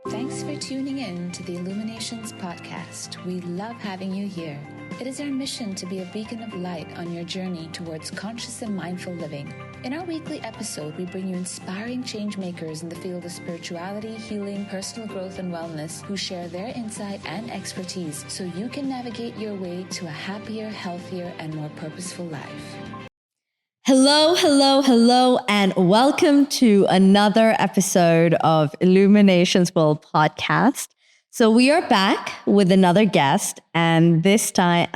Thanks for tuning in to the Illuminations podcast. We love having you here. It is our mission to be a beacon of light on your journey towards conscious and mindful living. In our weekly episode, we bring you inspiring change makers in the field of spirituality, healing, personal growth, and wellness who share their insight and expertise so you can navigate your way to a happier, healthier, and more purposeful life. Hello, and welcome to another episode of Illuminations World Podcast. So we are back with another guest, and this time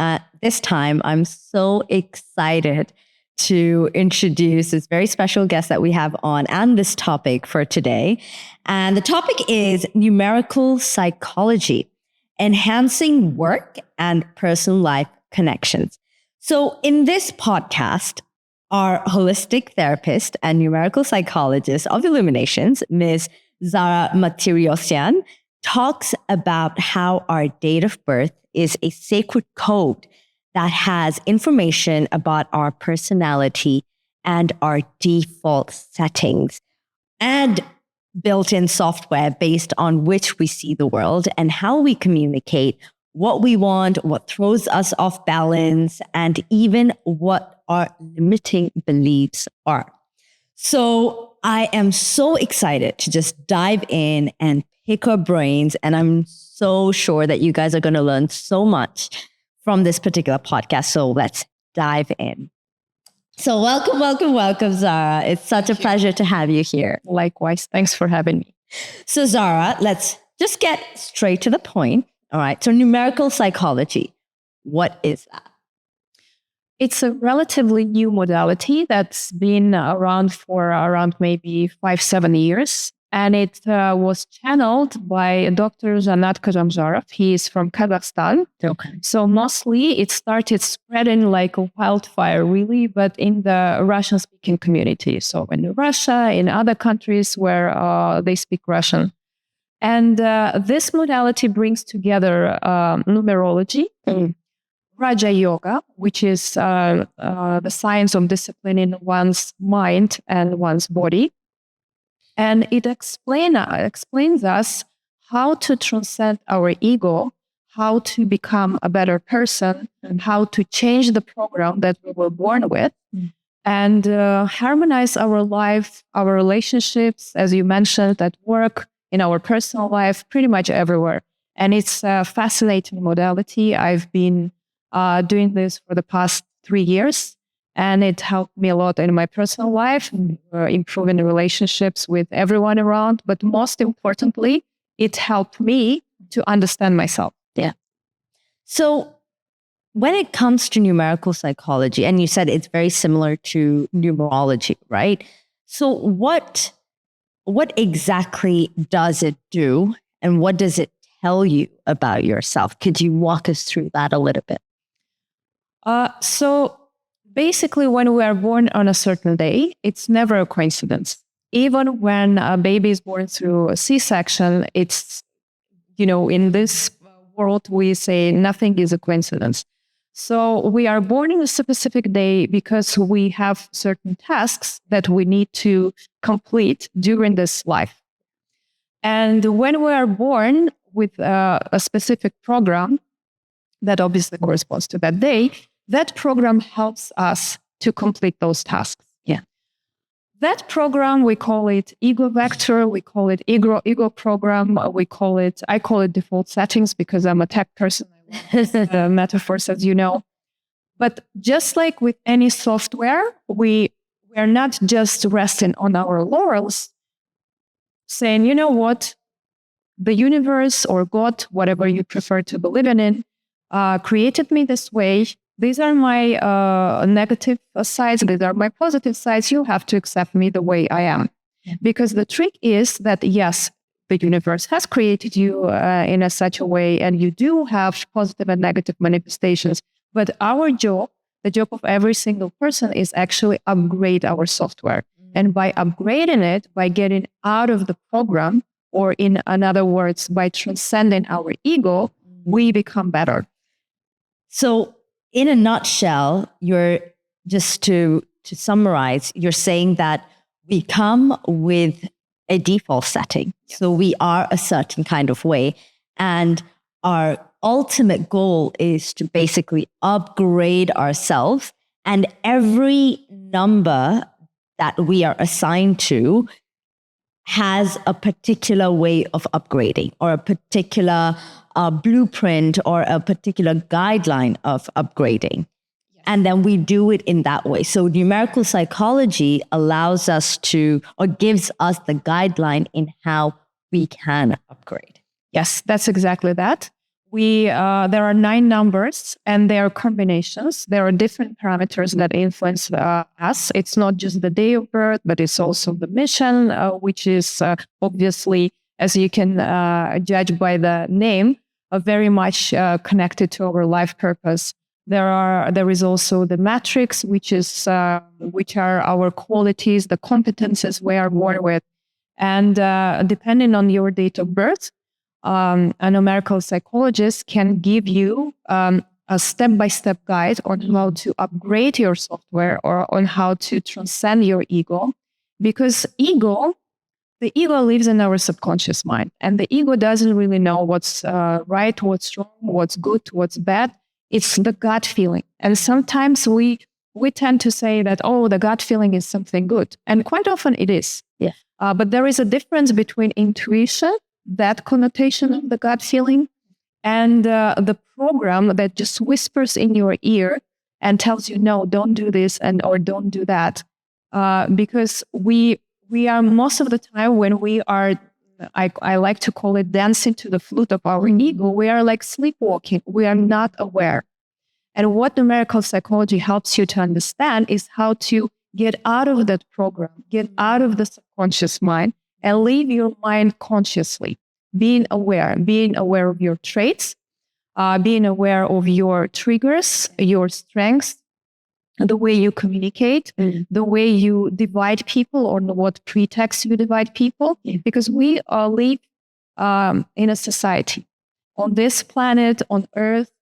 I'm so excited to introduce this very special guest that we have on and this topic for today. And the topic is numerical psychology, enhancing work and personal life connections. So in this podcast, our holistic therapist and numerical psychologist of Illuminations, Ms. Zara Martirosyan, talks about how our date of birth is a sacred code that has information about our personality and our default settings and built-in software based on which we see the world and how we communicate, what we want, what throws us off balance, and even what our limiting beliefs are. So I am so excited to just dive in and pick our brains. And I'm so sure that you guys are going to learn so much from this particular podcast. So let's dive in. So welcome, Zara. It's such a pleasure to have you here. Likewise. Thanks for having me. So Zara, let's just get straight to the point. All right. So numerical psychology, what is that? It's a relatively new modality that's been around for maybe 5-7 years. And it was channeled by Dr. Zanat Kazamzarov. He is from Kazakhstan. Okay. So mostly it started spreading like a wildfire, really, but in the Russian-speaking community. So in Russia, in other countries where they speak Russian. And this modality brings together numerology, Raja Yoga, which is the science of disciplining one's mind and one's body. And it explains us how to transcend our ego, how to become a better person, and how to change the program that we were born with, and harmonize our life, our relationships, as you mentioned, at work, in our personal life, pretty much everywhere. And it's a fascinating modality. I've been doing this for the past 3 years, and it helped me a lot in my personal life, improving the relationships with everyone around. But most importantly, it helped me to understand myself. Yeah. So when it comes to numerical psychology, and you said it's very similar to numerology, right? So what exactly does it do, and what does it tell you about yourself? Could you walk us through that a little bit? So basically, when we are born on a certain day, it's never a coincidence. Even when a baby is born through a C-section, it's, in this world, we say nothing is a coincidence. So we are born in a specific day because we have certain tasks that we need to complete during this life. And when we are born with a specific program that obviously corresponds to that day, that program helps us to complete those tasks. Yeah. That program, we call it ego vector, we call it ego program, I call it default settings because I'm a tech person. Metaphors, as you know. But just like with any software, we are not just resting on our laurels, saying, you know what, the universe or God, whatever you prefer to believe in, created me this way. These are my negative sides. These are my positive sides. You have to accept me the way I am. Yeah. Because the trick is that, yes, the universe has created you in such a way, and you do have positive and negative manifestations. But our job, the job of every single person, is actually upgrade our software. And by upgrading it, by getting out of the program, or in other words, by transcending our ego, we become better. So in a nutshell, you're just to summarize, you're saying that we come with a default setting. So we are a certain kind of way. And our ultimate goal is to basically upgrade ourselves. And every number that we are assigned to has a particular way of upgrading, or a particular blueprint, or a particular guideline of upgrading. And then we do it in that way. So numerical psychology allows us to, or gives us the guideline in how we can upgrade. Yes, that's exactly that. There are 9 numbers, and there are combinations. There are different parameters that influence us. It's not just the day of birth, but it's also the mission, which is obviously, as you can judge by the name, very much connected to our life purpose. There is also the matrix, which are our qualities, the competences we are born with, and depending on your date of birth, a numerical psychologist can give you a step-by-step guide on how to upgrade your software, or on how to transcend your ego, because the ego lives in our subconscious mind, and the ego doesn't really know what's right, what's wrong, what's good, what's bad. It's the gut feeling. And sometimes we tend to say that, oh, the gut feeling is something good. And quite often it is. Yeah. But there is a difference between intuition, that connotation of the gut feeling, and the program that just whispers in your ear and tells you, no, don't do this, or don't do that. Because we are, most of the time when we are, I like to call it dancing to the flute of our ego, we are like sleepwalking. We are not aware. And what numerical psychology helps you to understand is how to get out of that program, get out of the subconscious mind, and leave your mind consciously, being aware of your traits, being aware of your triggers, your strengths, the way you communicate, the way you divide people, or what pretext you divide people, because we live in a society on this planet, on Earth.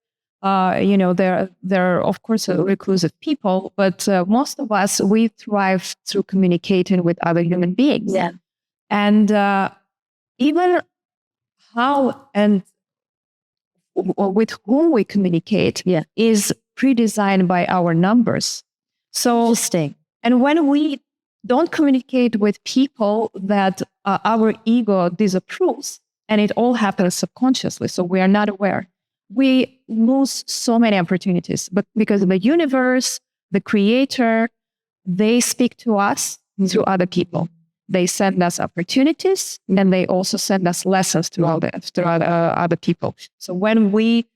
There are of course reclusive people, but most of us, we thrive through communicating with other human beings. Yeah. And even how and with whom we communicate is pre-designed by our numbers. So, Interesting. And when we don't communicate with people that our ego disapproves, and it all happens subconsciously, so we are not aware, we lose so many opportunities. But because the universe, the creator, they speak to us through other people. They send us opportunities, and they also send us lessons through other people. So when we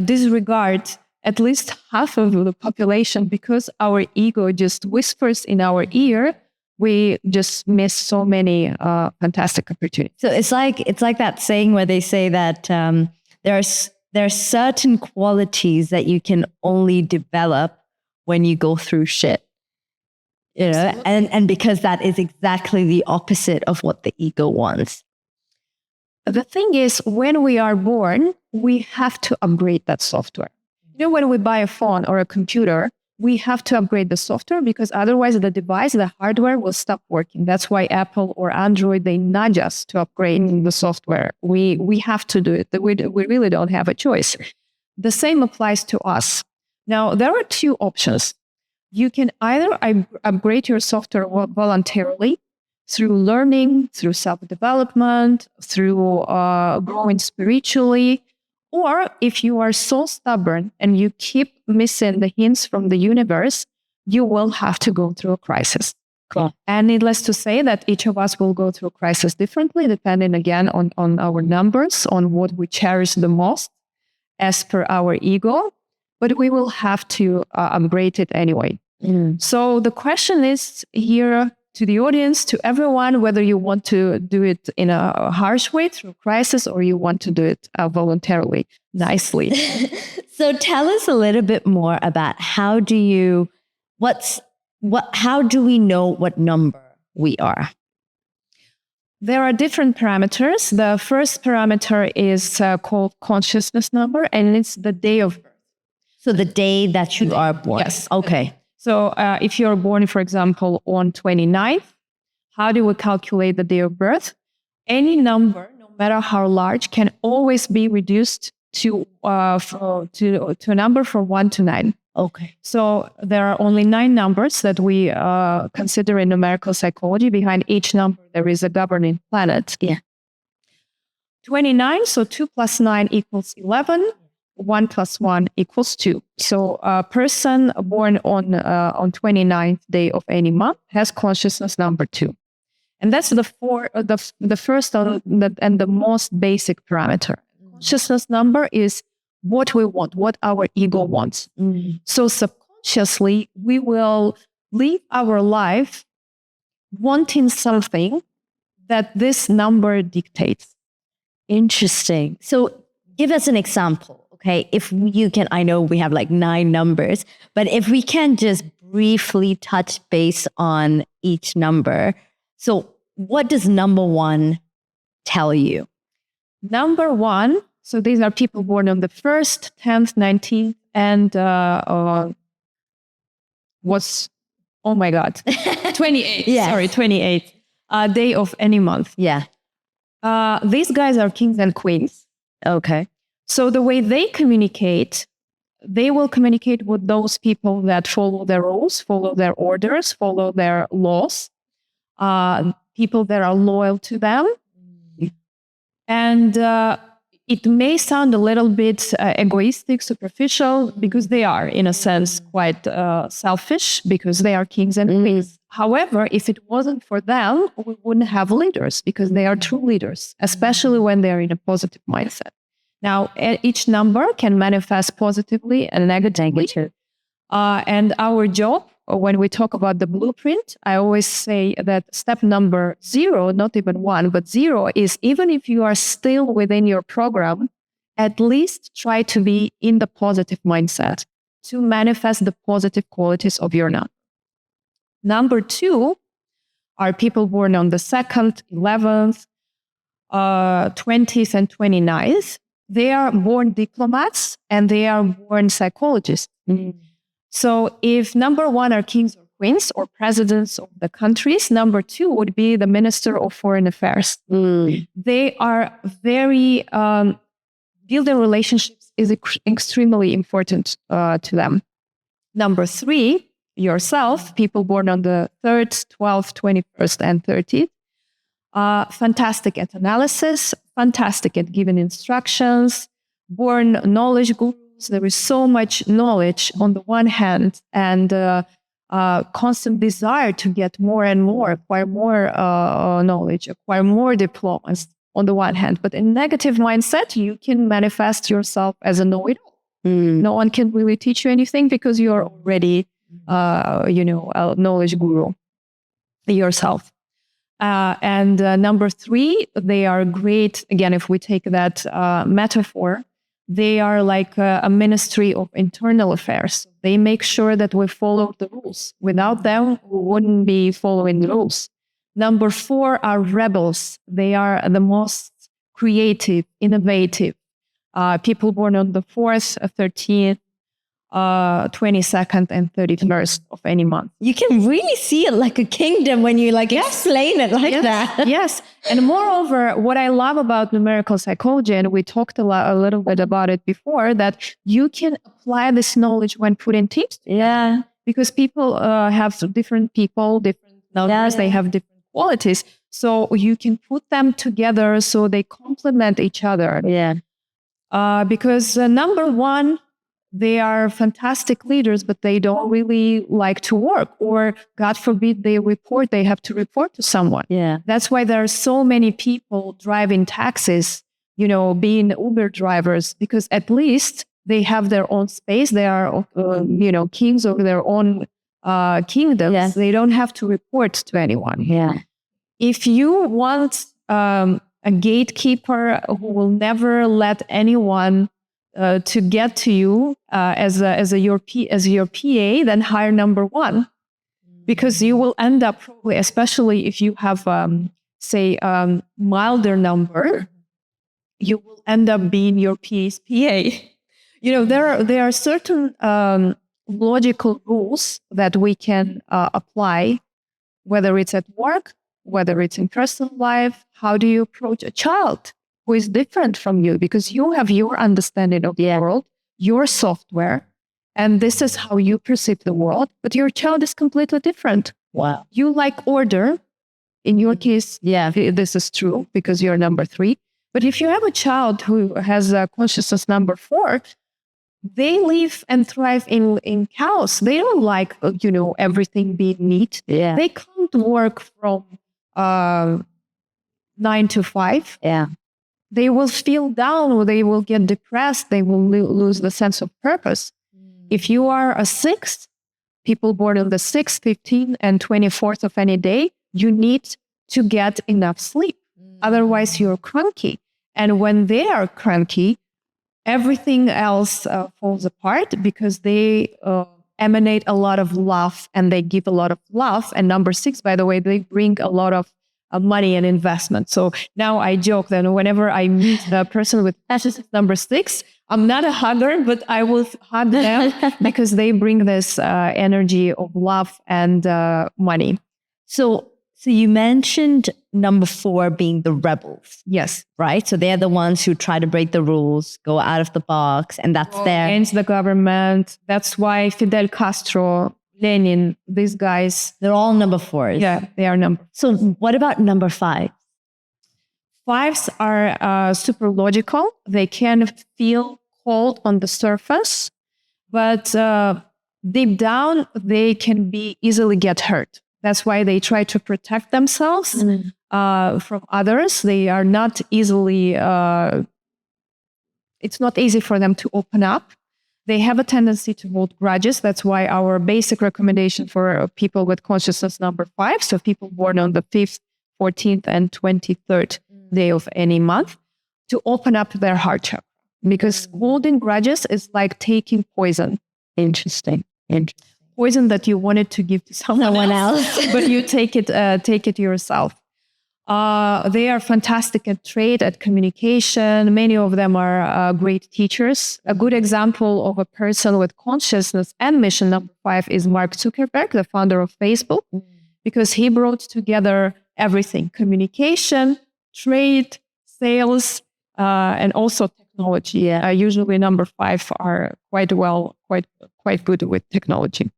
disregard at least half of the population because our ego just whispers in our ear, we just miss so many fantastic opportunities. So it's like that saying where they say that there are certain qualities that you can only develop when you go through shit. You know, and because that is exactly the opposite of what the ego wants. The thing is, when we are born, we have to upgrade that software. You know, when we buy a phone or a computer, we have to upgrade the software, because otherwise the device, the hardware will stop working. That's why Apple or Android, they nudge us to upgrade the software. We have to do it. We really don't have a choice. The same applies to us. Now, there are 2 options. You can either upgrade your software voluntarily through learning, through self-development, through growing spiritually, or if you are so stubborn and you keep missing the hints from the universe, you will have to go through a crisis. Cool. And needless to say that each of us will go through a crisis differently, depending again on our numbers, on what we cherish the most as per our ego. But we will have to upgrade it anyway. So the question is here to the audience, to everyone, whether you want to do it in a harsh way through crisis, or you want to do it voluntarily, nicely. So tell us a little bit more about how do we know what number we are? There are different parameters. The first parameter is called consciousness number, and it's the day of birth. So the day that you are born. Yes. Okay. So if you're born, for example, on 29th, How do we calculate the day of birth? Any number, no matter how large, can always be reduced to a number from 1 to 9. Okay. So there are only 9 numbers that we consider in numerical psychology. Behind each number, there is a governing planet. Yeah. 29, so 2 plus 9 equals 11. 1 plus 1 equals 2. So a person born on 29th day of any month has consciousness number 2. And that's the first and the most basic parameter. Consciousness number is what we want, what our ego wants. So subconsciously, we will live our life wanting something that this number dictates. Interesting. So give us an example, okay? If you can, I know we have like 9 numbers, but if we can just briefly touch base on each number. So what does number 1 tell you? Number 1, so these are people born on the 1st, 10th, 19th, and 28th. Yes. Sorry, 28th day of any month. Yeah. These guys are kings and queens. Okay. So the way they will communicate with those people that follow their rules, follow their orders, follow their laws, people that are loyal to them. And it may sound a little bit egoistic, superficial, because they are, in a sense, quite selfish, because they are kings and queens. However, if it wasn't for them, we wouldn't have leaders, because they are true leaders, especially when they are in a positive mindset. Now, each number can manifest positively and negatively. And our job, when we talk about the blueprint, I always say that step number 0, not even 1, but 0 is, even if you are still within your program, at least try to be in the positive mindset to manifest the positive qualities of your number. Number 2 are people born on the 2nd, 11th, 20th, and 29th. They are born diplomats and they are born psychologists. So if number 1 are kings or queens or presidents of the countries, number 2 would be the minister of foreign affairs. They are very, building relationships is extremely important to them. Number 3, yourself, people born on the 3rd, 12th, 21st, and 30th. Fantastic at analysis, fantastic at giving instructions, born knowledge gurus. There is so much knowledge on the one hand, and constant desire to get more and more, acquire more knowledge, acquire more diplomas on the one hand. But in negative mindset, you can manifest yourself as a know-it-all. No one can really teach you anything because you're already, a knowledge guru yourself. And number 3, they are great. Again, if we take that metaphor, they are like a ministry of internal affairs. They make sure that we follow the rules. Without them, we wouldn't be following the rules. Number 4 are rebels. They are the most creative, innovative. People born on the 4th, 13th, 22nd, and 31st of any month. You can really see it like a kingdom when you explain it like that. Yes. And moreover, what I love about numerical psychology, and we talked a little bit about it before, that you can apply this knowledge when put in teams. Yeah. Because people have different numbers, they have different qualities. So you can put them together so they complement each other. Yeah. Because number 1, they are fantastic leaders, but they don't really like to work, or God forbid they have to report to someone. Yeah. That's why there are so many people driving taxis, being Uber drivers, because at least they have their own space. They are, kings of their own kingdoms. Yes. They don't have to report to anyone. Yeah. If you want a gatekeeper who will never let anyone to get to you as your PA, then hire number 1, because you will end up probably, especially if you have milder number, you will end up being your PA's PA. There are certain logical rules that we can apply, whether it's at work, whether it's in personal life, how do you approach a child who is different from you? Because you have your understanding of the world, your software, and this is how you perceive the world, but your child is completely different. Wow. You like order. In your case, this is true because you're number 3. But if you have a child who has a consciousness number 4, they live and thrive in chaos. They don't like, everything being neat. Yeah. They can't work from 9 to 5. Yeah. They will feel down. They will get depressed. They will lose the sense of purpose. If you are a 6, people born on the 6th, 15th, and 24th of any day, you need to get enough sleep. Otherwise, you're cranky. And when they are cranky, everything else falls apart because they emanate a lot of love and they give a lot of love. And number 6, by the way, they bring a lot of money and investment. So now I joke that whenever I meet a person with consciousness number 6, I'm not a hugger, but I will hug them because they bring this energy of love and money. So you mentioned number 4 being the rebels. Yes. Right? So they're the ones who try to break the rules, go out of the box, and that's against the government. That's why Fidel Castro, Lenin, these guys, they're all number 4s. Yeah, they are number. So what about number 5? 5s are super logical. They can feel cold on the surface, but deep down, they can be easily get hurt. That's why they try to protect themselves from others. They are not easily, it's not easy for them to open up. They have a tendency to hold grudges. That's why our basic recommendation for people with consciousness number 5, so people born on the 5th, 14th, and 23rd day of any month, to open up their heart chakra. Because holding grudges is like taking poison. Interesting. Poison that you wanted to give to someone else. But you take it yourself. They are fantastic at trade, at communication. Many of them are great teachers. A good example of a person with consciousness and mission number 5 is Mark Zuckerberg, the founder of Facebook, because he brought together everything: communication, trade, sales, and also technology. Usually number 5 are quite good with technology.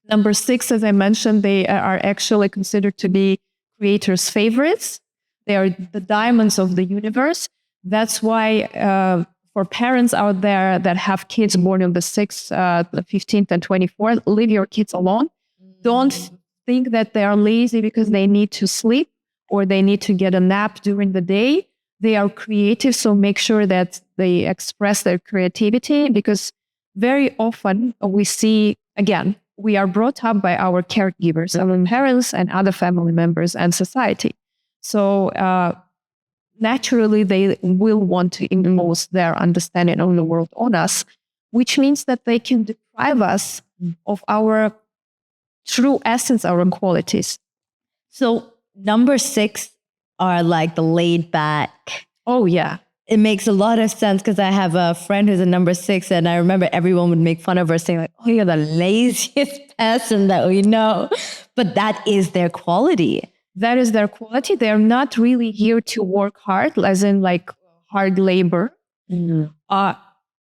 Number 6, as I mentioned, they are actually considered to be creators' favorites. They are the diamonds of the universe. That's why for parents out there that have kids born on the 6th, the 15th, and 24th, leave your kids alone. Don't think that they are lazy because they need to sleep or they need to get a nap during the day. They are creative, so make sure that they express their creativity, because very often we see, again, we are brought up by our caregivers, our parents and other family members and society. So naturally, they will want to impose their understanding of the world on us, which means that they can deprive us of our true essence, our qualities. So number 6 are like the laid back. Oh, yeah. It makes a lot of sense because I have a friend who's a number 6, and I remember everyone would make fun of her saying like, oh, you're the laziest person that we know. But that is their quality. That is their quality. They're not really here to work hard, as in like hard labor.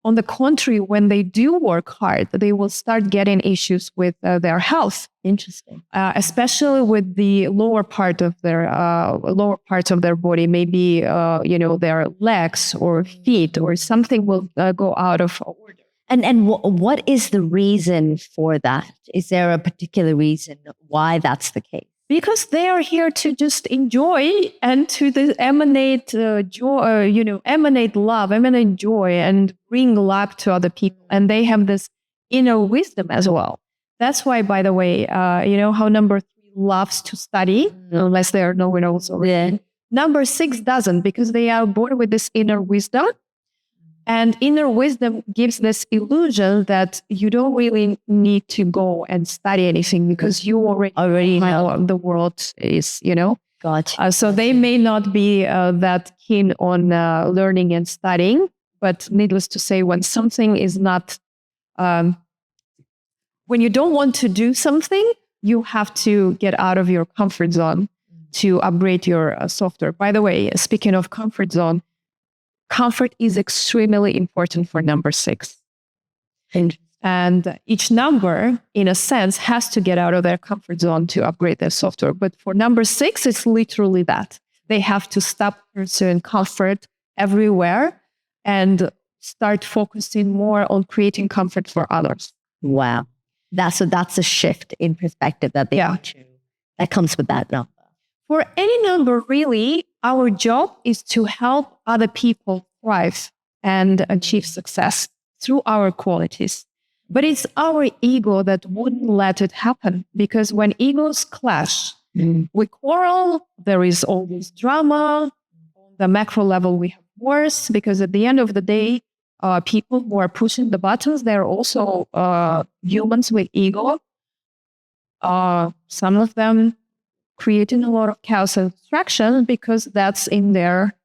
On the contrary, when they do work hard, they will start getting issues with their health. Interesting. Especially with the lower parts of their body, maybe their legs or feet or something will go out of order. And what is the reason for that? Is there a particular reason why that's the case? Because they are here to just enjoy and to emanate joy, emanate love, emanate joy, and bring love to other people. And they have this inner wisdom as well. That's why, by the way, how number 3 loves to study, unless they are nowhere else already. Number 6 doesn't, because they are born with this inner wisdom. And inner wisdom gives this illusion that you don't really need to go and study anything because you already know the world is, Gotcha. So they may not be that keen on learning and studying, but needless to say, when something is not, when you don't want to do something, you have to get out of your comfort zone to upgrade your software. By the way, speaking of comfort zone, comfort is extremely important for number 6. And each number, in a sense, has to get out of their comfort zone to upgrade their software. But for number 6, it's literally that. They have to stop pursuing comfort everywhere and start focusing more on creating comfort for others. Wow. That's a shift in perspective that that comes with that number. For any number, really, our job is to help other people thrive and achieve success through our qualities. But it's our ego that wouldn't let it happen, because when egos clash, we quarrel, there is always drama. On the macro level, we have wars, because at the end of the day, people who are pushing the buttons, they're also humans with ego. Some of them creating a lot of chaos and distraction, because that's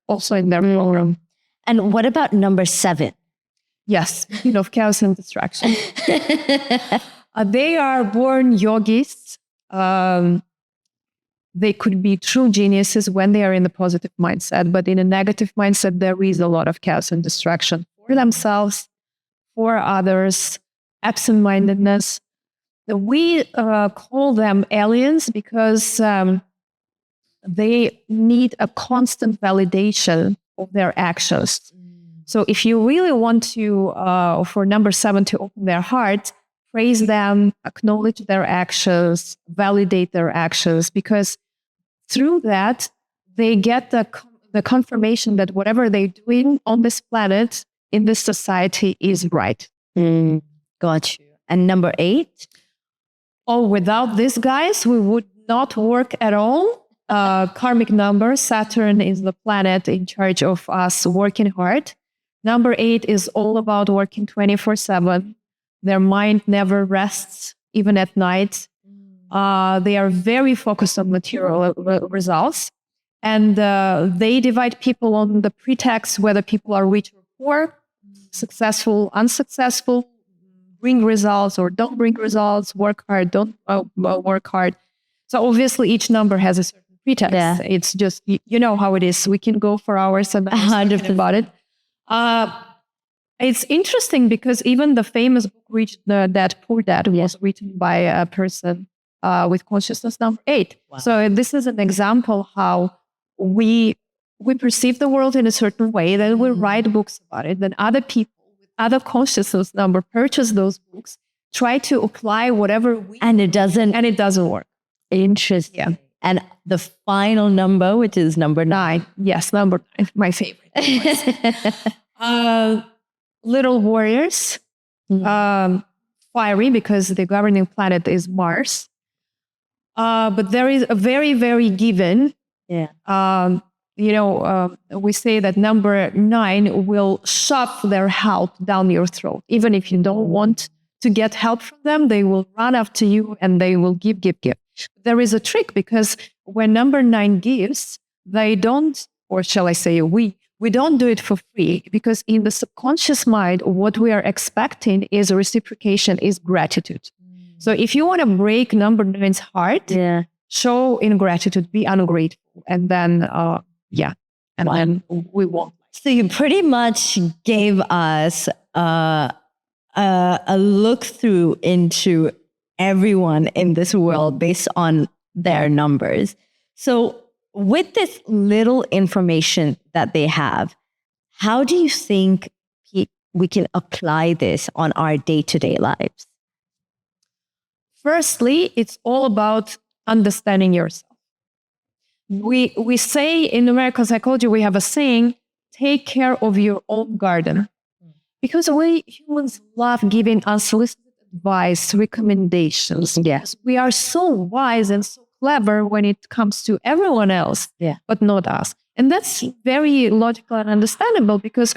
also in their program. And what about number 7? Yes, speaking of chaos and distraction. They are born yogis. They could be true geniuses when they are in the positive mindset, but in a negative mindset, there is a lot of chaos and distraction for themselves, for others, absent-mindedness. We call them aliens because they need a constant validation of their actions. So if you really want to, for number 7 to open their heart, praise them, acknowledge their actions, validate their actions, because through that, they get the confirmation that whatever they're doing on this planet, in this society, is right. Got you. And number 8? Oh, without these guys, we would not work at all. Karmic number, Saturn is the planet in charge of us working hard. Number 8 is all about working 24/7. Their mind never rests, even at night. They are very focused on material results. And they divide people on the pretext whether people are rich or poor, successful, unsuccessful, bring results or don't bring results, work hard, don't work hard. So obviously each number has a certain pretext. Yeah. It's just, you know how it is. We can go for hours and hours about it. It's interesting because even the famous book Rich Dad Poor Dad was written by a person with consciousness number 8. Wow. So this is an example how we perceive the world in a certain way, then we write books about it, then other people with other consciousness number purchase those books, try to apply whatever and it doesn't work. Interesting. Yeah. And the final number, which is number 9. Yes, number 9, my favorite. Little warriors, fiery because the governing planet is Mars. But there is a very, very given. Yeah. We say that number 9 will shove their help down your throat. Even if you don't want to get help from them, they will run after you and they will give. There is a trick because when number 9 gives, they don't, or shall I say we don't do it for free, because in the subconscious mind, what we are expecting is reciprocation, is gratitude. So if you want to break number 9's heart, show ingratitude, be ungrateful, and then, then we won't. So you pretty much gave us a look through into everyone in this world based on their numbers. So with this little information that they have, how do you think we can apply this on our day-to-day lives? Firstly, it's all about understanding yourself. We say in numerical psychology, we have a saying, take care of your own garden. Because we humans love giving unsolicited advice, recommendations. Yes. We are so wise and so clever when it comes to everyone else, but not us. And that's very logical and understandable, because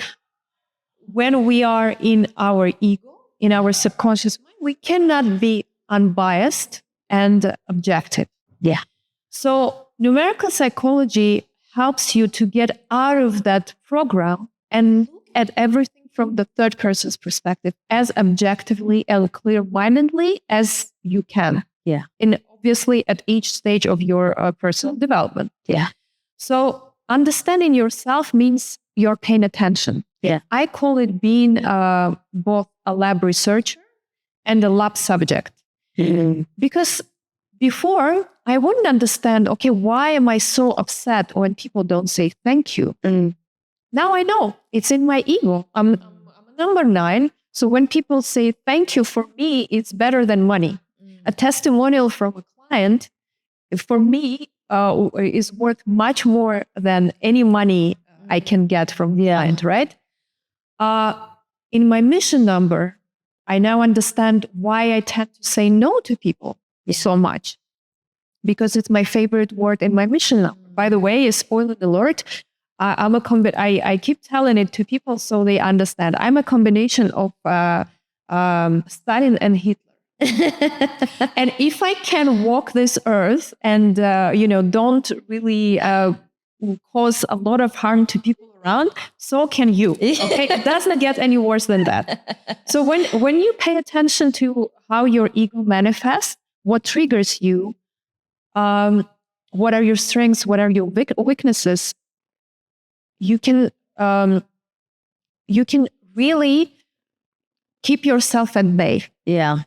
when we are in our ego, in our subconscious mind, we cannot be unbiased and objective. Yeah. So numerical psychology helps you to get out of that program and look at everything from the third person's perspective as objectively and clear-mindedly as you can. Yeah. And obviously at each stage of your personal development. Yeah. So understanding yourself means you're paying attention. Yeah. I call it being both a lab researcher and a lab subject. Because before, I wouldn't understand, okay, why am I so upset when people don't say thank you? Now I know it's in my ego. I'm a number 9. So when people say thank you, for me, it's better than money. A testimonial from a client, for me, is worth much more than any money I can get from the client, right? In my mission number, I now understand why I tend to say no to people so much. Because it's my favorite word in my mission number. By the way, a spoiler alert, I keep telling it to people so they understand. I'm a combination of Stalin and Hitler. And if I can walk this earth and, don't really cause a lot of harm to people around, so can you. Okay, it doesn't get any worse than that. So when you pay attention to how your ego manifests, what triggers you, what are your strengths, what are your weaknesses, you can really keep yourself at bay. Yeah.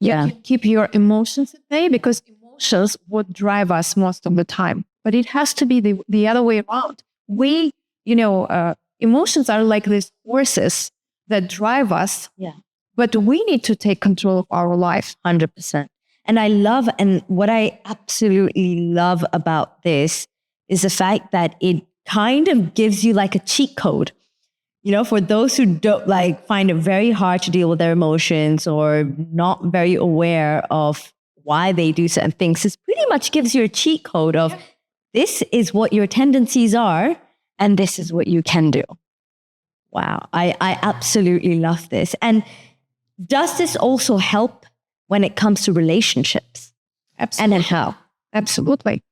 You can keep your emotions at bay, because emotions would drive us most of the time. But it has to be the other way around. Emotions are like these forces that drive us. Yeah. But we need to take control of our life. 100%. And what I absolutely love about this is the fact that it kind of gives you like a cheat code. For those who don't find it very hard to deal with their emotions or not very aware of why they do certain things, it pretty much gives you a cheat code of this is what your tendencies are and this is what you can do. Wow. I absolutely love this. And does this also help when it comes to relationships? Absolutely. And then how? Absolutely.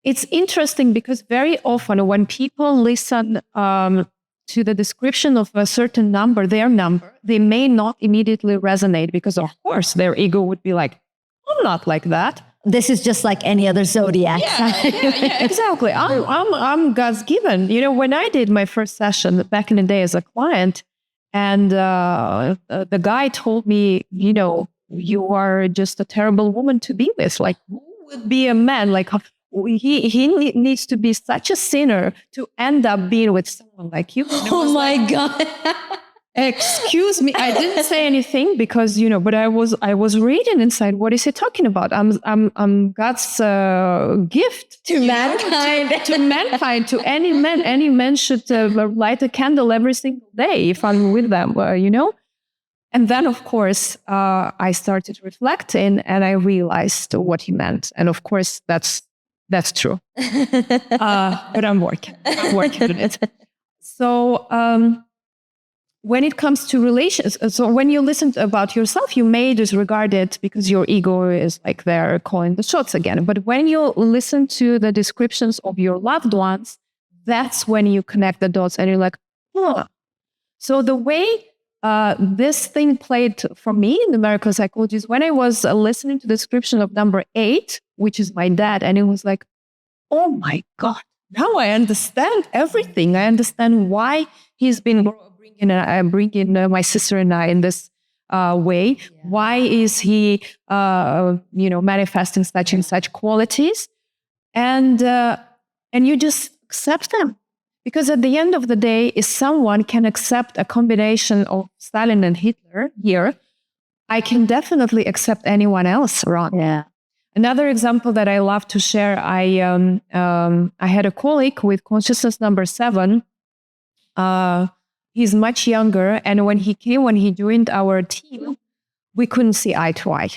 It's interesting because very often when people listen to the description of a certain number, their number, they may not immediately resonate because, of course, their ego would be like, I'm not like that. This is just like any other zodiac. Yeah, exactly. I'm God's given. When I did my first session back in the day as a client, and the guy told me, you are just a terrible woman to be with. Like, who would be a man? Like, he needs to be such a sinner to end up being with someone like you. Oh my God. Excuse me. I didn't say anything because, but I was reading inside. What is he talking about? I'm God's gift to mankind. To mankind, to any man. Any man should light a candle every single day if I'm with them, And then, of course, I started reflecting and I realized what he meant. And of course, that's true. But I'm working on it. So, when it comes to relations, so when you listen about yourself, you may disregard it because your ego is like they're calling the shots again. But when you listen to the descriptions of your loved ones, that's when you connect the dots and you're like, huh. So the way this thing played for me in numerical psychology is when I was listening to the description of number 8, which is my dad, and it was like, oh my God, now I understand everything. I understand why he's been bringing my sister and I in this way. Yeah. Why is he, manifesting such and such qualities? And you just accept them. Because at the end of the day, if someone can accept a combination of Stalin and Hitler here, I can definitely accept anyone else around. Yeah. Another example that I love to share, I had a colleague with consciousness number 7. He's much younger. And when he joined our team, we couldn't see eye to eye.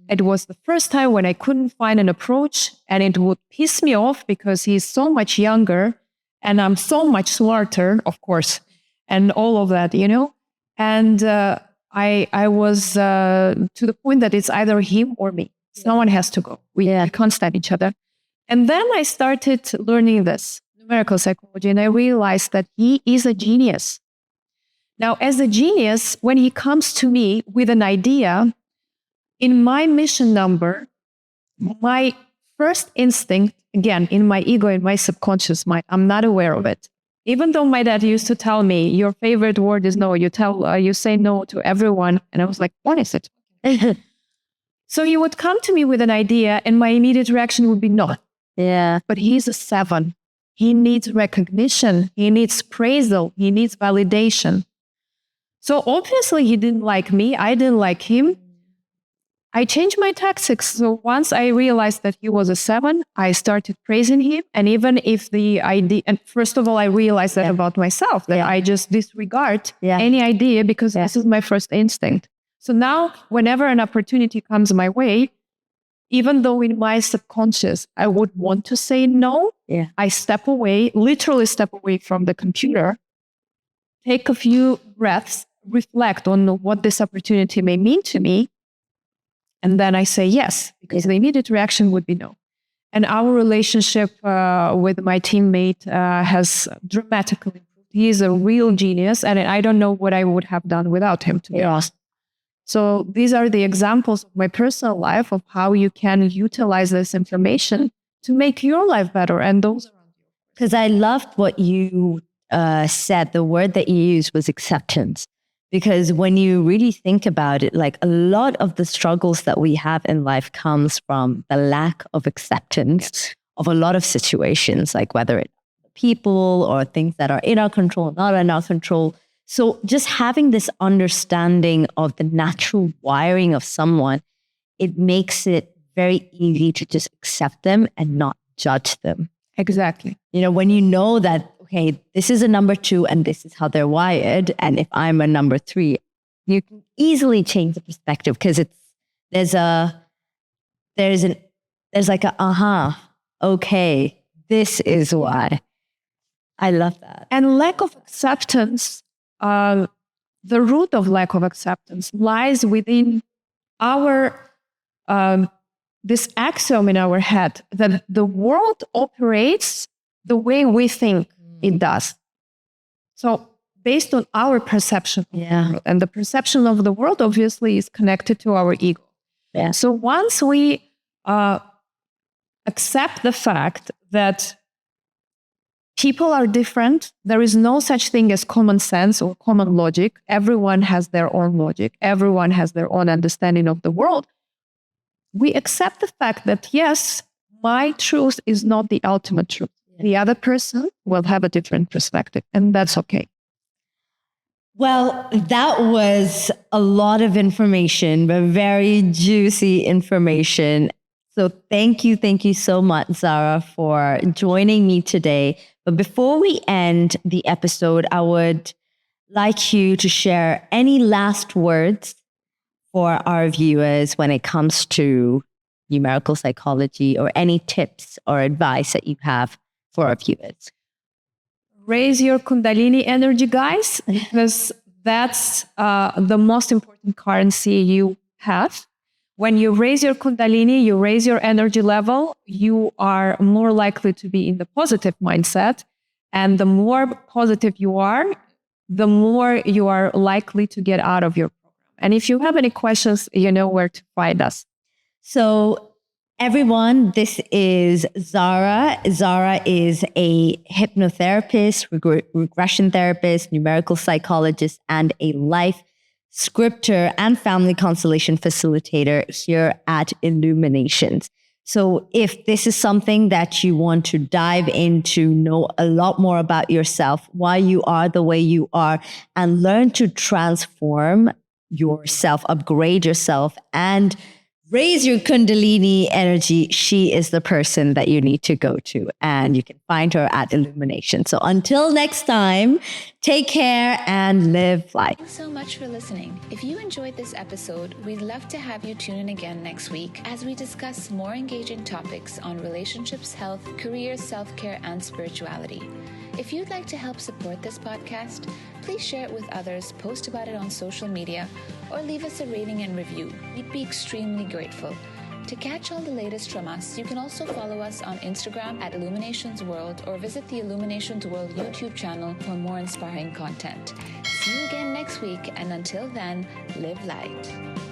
It was the first time when I couldn't find an approach, and it would piss me off because he's so much younger and I'm so much smarter, of course, and all of that, And I was to the point that it's either him or me. Someone has to go. We can't stand each other. And then I started learning this numerical psychology, and I realized that he is a genius. Now, as a genius, when he comes to me with an idea, in my mission number, my first instinct, again, in my ego, in my subconscious mind, I'm not aware of it. Even though my dad used to tell me, your favorite word is no, you say no to everyone. And I was like, what is it? So he would come to me with an idea and my immediate reaction would be no. Yeah. But he's a 7. He needs recognition. He needs praisal. He needs validation. So obviously he didn't like me. I didn't like him. I changed my tactics. So once I realized that he was a 7, I started praising him. And even if the idea, and first of all, I realized that about myself, that I just disregard any idea because this is my first instinct. So now whenever an opportunity comes my way, even though in my subconscious, I would want to say no, I step away, literally step away from the computer, take a few breaths, reflect on what this opportunity may mean to me. And then I say yes, because the immediate reaction would be no. And our relationship with my teammate has dramatically improved. He is a real genius, and I don't know what I would have done without him, to be honest. So these are the examples of my personal life of how you can utilize this information to make your life better and those around you. Because I loved what you said. The word that you used was acceptance. Because when you really think about it, like a lot of the struggles that we have in life comes from the lack of acceptance of a lot of situations, like whether it's people or things that are in our control, not in our control. So just having this understanding of the natural wiring of someone, it makes it very easy to just accept them and not judge them. Exactly. You know, when you know that, okay, this is a number 2 and this is how they're wired. And if I'm a number 3, you can easily change the perspective because there's like okay, this is why. I love that. And lack of acceptance, the root of lack of acceptance lies within our, this axiom in our head that the world operates the way we think it does. So based on our perception of the world, and the perception of the world obviously is connected to our ego. Yeah. So once we accept the fact that people are different, there is no such thing as common sense or common logic. Everyone has their own logic. Everyone has their own understanding of the world. We accept the fact that, yes, my truth is not the ultimate truth. The other person will have a different perspective, and that's okay. Well, that was a lot of information, but very juicy information. So thank you so much, Zara, for joining me today. But before we end the episode, I would like you to share any last words for our viewers when it comes to numerical psychology, or any tips or advice that you have for our viewers. Raise your Kundalini energy, guys, because that's the most important currency you have. When you raise your Kundalini, you raise your energy level, you are more likely to be in the positive mindset. And the more positive you are, the more you are likely to get out of your program. And if you have any questions, you know where to find us. So everyone, this is Zara. Zara is a hypnotherapist, regression therapist, numerical psychologist, and a life scripter and family constellation facilitator here at Illuminations. So if this is something that you want to dive into, know a lot more about yourself, why you are the way you are, and learn to transform yourself, upgrade yourself, and raise your Kundalini energy, she is the person that you need to go to. And you can find her at Illumination. So until next time, take care and live life. Thanks so much for listening. If you enjoyed this episode, we'd love to have you tune in again next week as we discuss more engaging topics on relationships, health, career, self-care, and spirituality. If you'd like to help support this podcast, please share it with others, post about it on social media, or leave us a rating and review. We'd be extremely grateful. To catch all the latest from us, you can also follow us on Instagram at Illuminations World, or visit the Illuminations World YouTube channel for more inspiring content. See you again next week, and until then, live light.